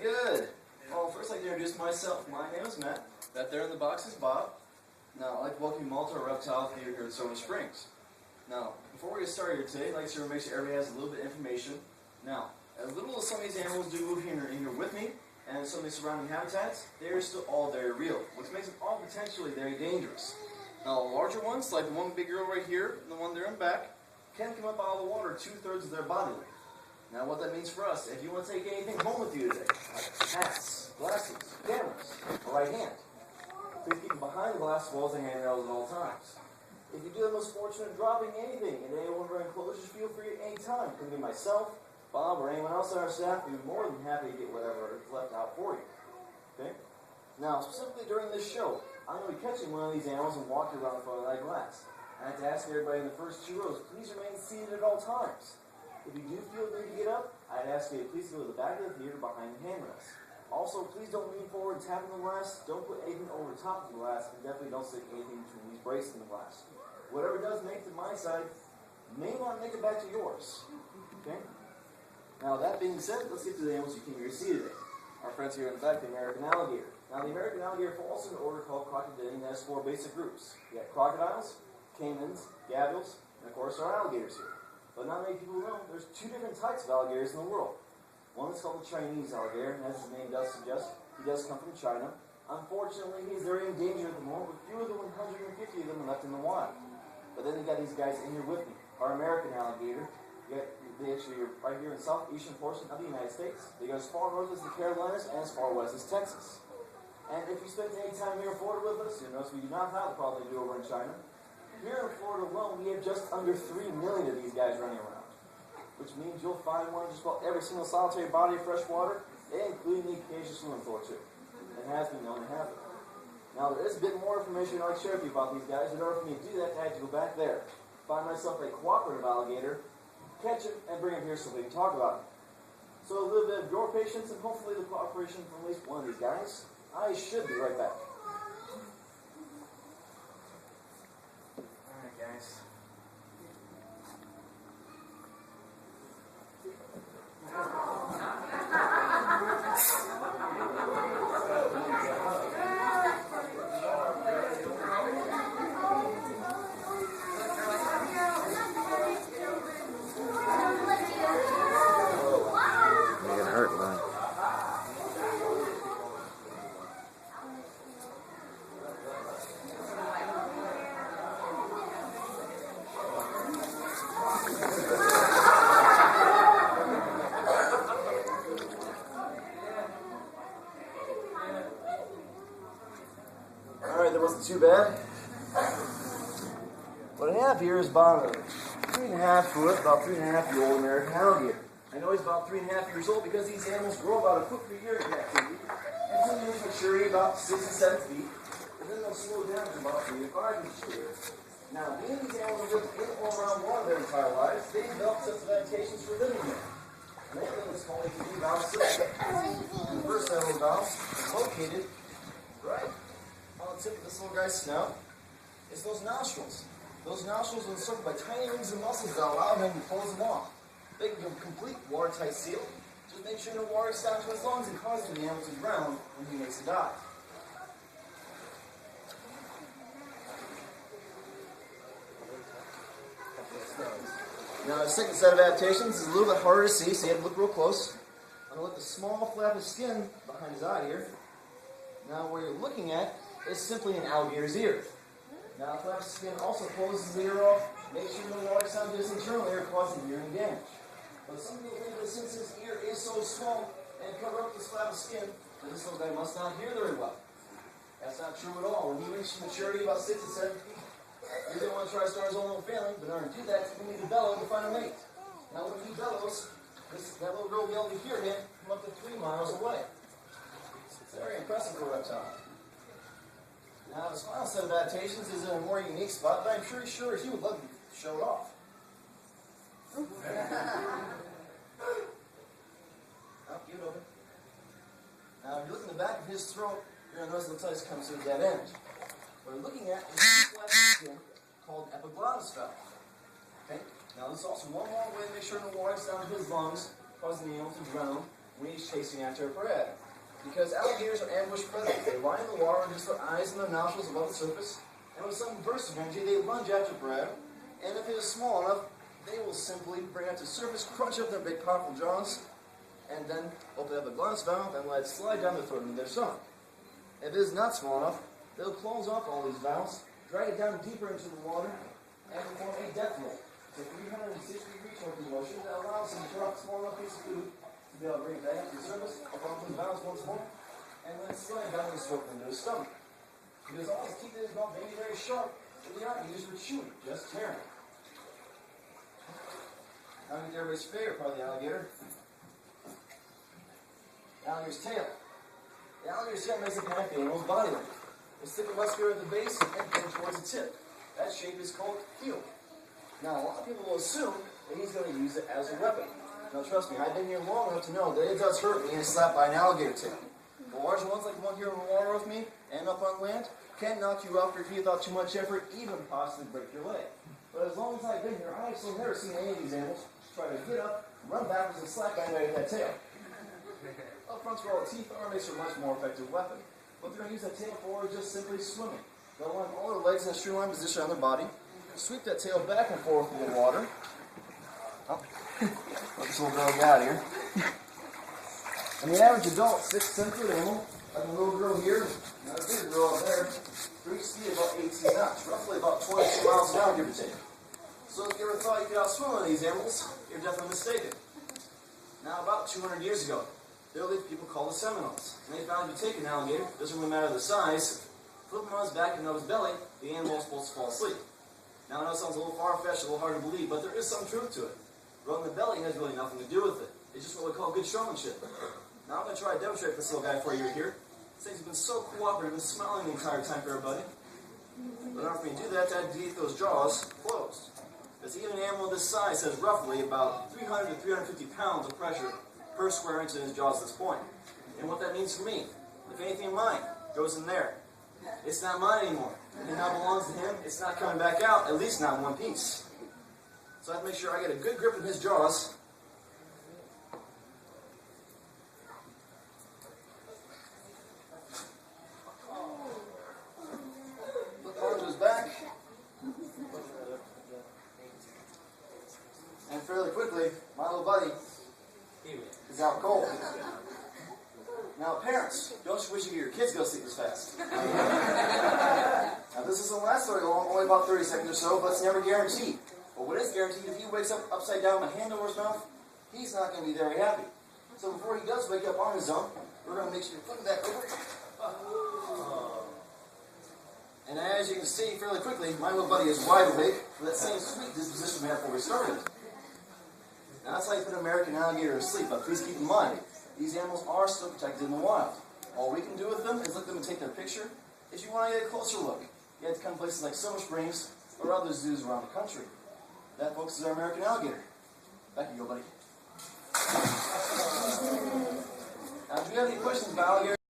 good. Well, first I'd like to introduce myself. My name is Matt. That there in the box is Bob. Now, I'd like to welcome you all to our reptile theater here at Silver Springs. Now, before we get started here today, I'd like to make sure everybody has a little bit of information. Now, as little as some of these animals do move here with me, and some of the surrounding habitats, they are still all very real, which makes them all potentially very dangerous. Now, the larger ones, like the one big girl right here, and the one there in the back, can come up out of the water 2/3 of their body weight. Now, what that means for us, if you want to take anything home with you today, like hats, glasses, cameras, or right hand, please keep them behind the glass walls and handrails at all times. If you do the most fortunate dropping anything in any one of our enclosures, feel free at any time. It can be myself, Bob, or anyone else on our staff. We'd be more than happy to get whatever is left out for you. Okay? Now, specifically during this show, I'm going to be catching one of these animals and walking around in front of that glass. I have to ask everybody in the first 2 rows, please remain seated at all times. If you do feel the need to get up, I'd ask you to please go to the back of the theater behind the handrails. Also, please don't lean forward and tap in the glass. Don't put anything over the top of the glass, and definitely don't stick anything between these braces in the glass. Whatever does make it to my side may not make it back to yours. Okay? Now, that being said, let's get to the animals you came here to see today. Our friends here in the back, the American alligator. Now, the American alligator falls in an order called crocodilian and has 4 basic groups. You got crocodiles, caimans, gavials, and of course our alligators here. But not many people know there's 2 different types of alligators in the world. One is called the Chinese alligator, and as his name does suggest, he does come from China. Unfortunately, he is very endangered at the moment, with fewer than 150 of them left in the wild. But then you got these guys in here with me. Our American alligator, they actually are right here in the southeastern portion of the United States. They go as far north as the Carolinas and as far west as Texas. And if you spend any time here in Florida with us, you'll notice we do not have the problem they do over in China. Here in Florida alone, we have just under 3 million of these guys running around, which means you'll find one in just about every single solitary body of fresh water, including the occasional swimming pool too. It has been known to happen. Now, there is a bit more information I'd like to share with you about these guys. In order for me to do that, I had to go back there, find myself a cooperative alligator, catch it, and bring him here so we can talk about it. So a little bit of your patience and hopefully the cooperation from at least one of these guys. I should be right back. Alright, guys. Alright, that wasn't too bad. What I have here is about a 3.5 foot, about 3.5-year-old American alligator. I know he's about 3.5 years old because these animals grow about a foot per year in captivity, until they reach maturity about 6 to 7 feet, and then they'll slow down to about 3 to 5 inches per year. Now, being these animals live in or around water their entire lives, they develop sets of adaptations for living here. One of them is called a valve system. And the first set of valves is located right on the tip of this little guy's snout. It's those nostrils. Those nostrils are encircled by tiny rings and muscles that allow him to close them off. They can give a complete watertight seal. Just make sure no water stops to his lungs and causes the animal to drown when he makes a dive. Now, the second set of adaptations is a little bit harder to see, so you have to look real close. I'm going to look at the small flap of skin behind his eye here. Now, what you're looking at is simply an alligator's ear. Now, the flap of skin also closes the ear off. Make sure no water sound to his internal ear causing hearing damage. But some people think that since his ear is so small and cover up this flap of skin, that this little guy must not hear very well. That's not true at all. When he reaches maturity about 6 to 7 feet, he's going to want to try to start his own little family, but in order to do that, he's going to need to bellow to find a mate. Now, when he bellows, that little girl will be able to hear him from up to 3 miles away. It's very impressive for a reptile. Now, this final set of adaptations is in a more unique spot, but I'm sure he would love to show it off. Oh, keep it open. Now, if you look in the back of his throat, you're going to notice it looks like it comes to a dead end. What we're looking at is a flap of skin called epiglottis valve. Okay? Now, this is also one more way to make sure no water gets down to his lungs, causing the animal to drown, when he's chasing after a prey. Because alligators are ambush predators. They lie in the water and just their eyes and their nostrils above the surface, and with some burst of energy, they lunge after prey, and if it is small enough, they will simply bring it to the surface, crunch up their big powerful jaws, and then open up a glass valve and let it slide down their throat into their stomach. If it is not small enough, they'll close off all these valves, drag it down deeper into the water, and perform a death roll. It's a 360-degree torque motion that allows them to drop a small enough piece of food to be able to bring it back up to the surface, open up the valves once more, and let it slide down the throat into his stomach. Because all his teeth in his mouth may be very sharp, but they aren't used for chewing, just tearing. Now we get to everybody's favorite part of the alligator. The alligator's tail. The alligator's tail makes up half the animal's body length. It's thicker, muscular at the base and thin towards the tip. That shape is called heel. Now, a lot of people will assume that he's going to use it as a weapon. Now, trust me, I've been here long enough to know that it does hurt being slapped by an alligator tail. The larger ones, like the one here in the water with me and up on land, can knock you off your feet without too much effort, even possibly break your leg. But as long as I've been here, I've still never seen any of these animals try to get up, run backwards, and slap anybody with that tail. Up front's where all the teeth are makes it a much more effective weapon. What they're going to use that tail for is just simply swimming. They'll line all their legs in a streamlined position on their body, sweep that tail back and forth in the water. Oh, let this little girl get out of here. And the average adult 6'7" animal, like a little girl here, not a bigger girl up there, reach speed about 18 knots, roughly about 22 miles an hour, give or take. So if you ever thought you could outswim one of these animals, you're definitely mistaken. Now, about 200 years ago, there lived people called the Seminoles, and they found if you take an alligator, doesn't really matter the size, flip him on his back and on his belly, the animal is supposed to fall asleep. Now, I know it sounds a little far-fetched, a little hard to believe, but there is some truth to it. Rubbing the belly has really nothing to do with it. It's just what we call good showmanship. Now, I'm going to try to demonstrate this little guy for you here. This thing's been so cooperative and smiling the entire time for everybody. But in order for me to do that, I had to keep those jaws closed. Because even an animal this size has roughly about 300 to 350 pounds of pressure per square inch in his jaws at this point. And what that means for me, if anything of mine goes in there, it's not mine anymore. It now belongs to him. It's not coming back out, at least not in one piece. So I have to make sure I get a good grip in his jaws. Look onto his back. And fairly quickly, my little buddy is out cold. Now, parents, don't you wish you could your kids go sleep as fast? Now, this doesn't last very long, only about 30 seconds or so, but it's never guaranteed. But what is guaranteed, if he wakes up upside down with a hand over his mouth, he's not going to be very happy. So before he does wake up on his own, we're going to make sure to flip that over. And as you can see fairly quickly, my little buddy is wide awake with that same sweet disposition we had before we started. Now, that's how you put an American alligator to sleep, but please keep in mind, these animals are still protected in the wild. All we can do with them is let them and take their picture. If you want to get a closer look, you have to come to places like Summer Springs or other zoos around the country. That, folks, is our American alligator. Back you go, buddy. Now, do you have any questions about alligators?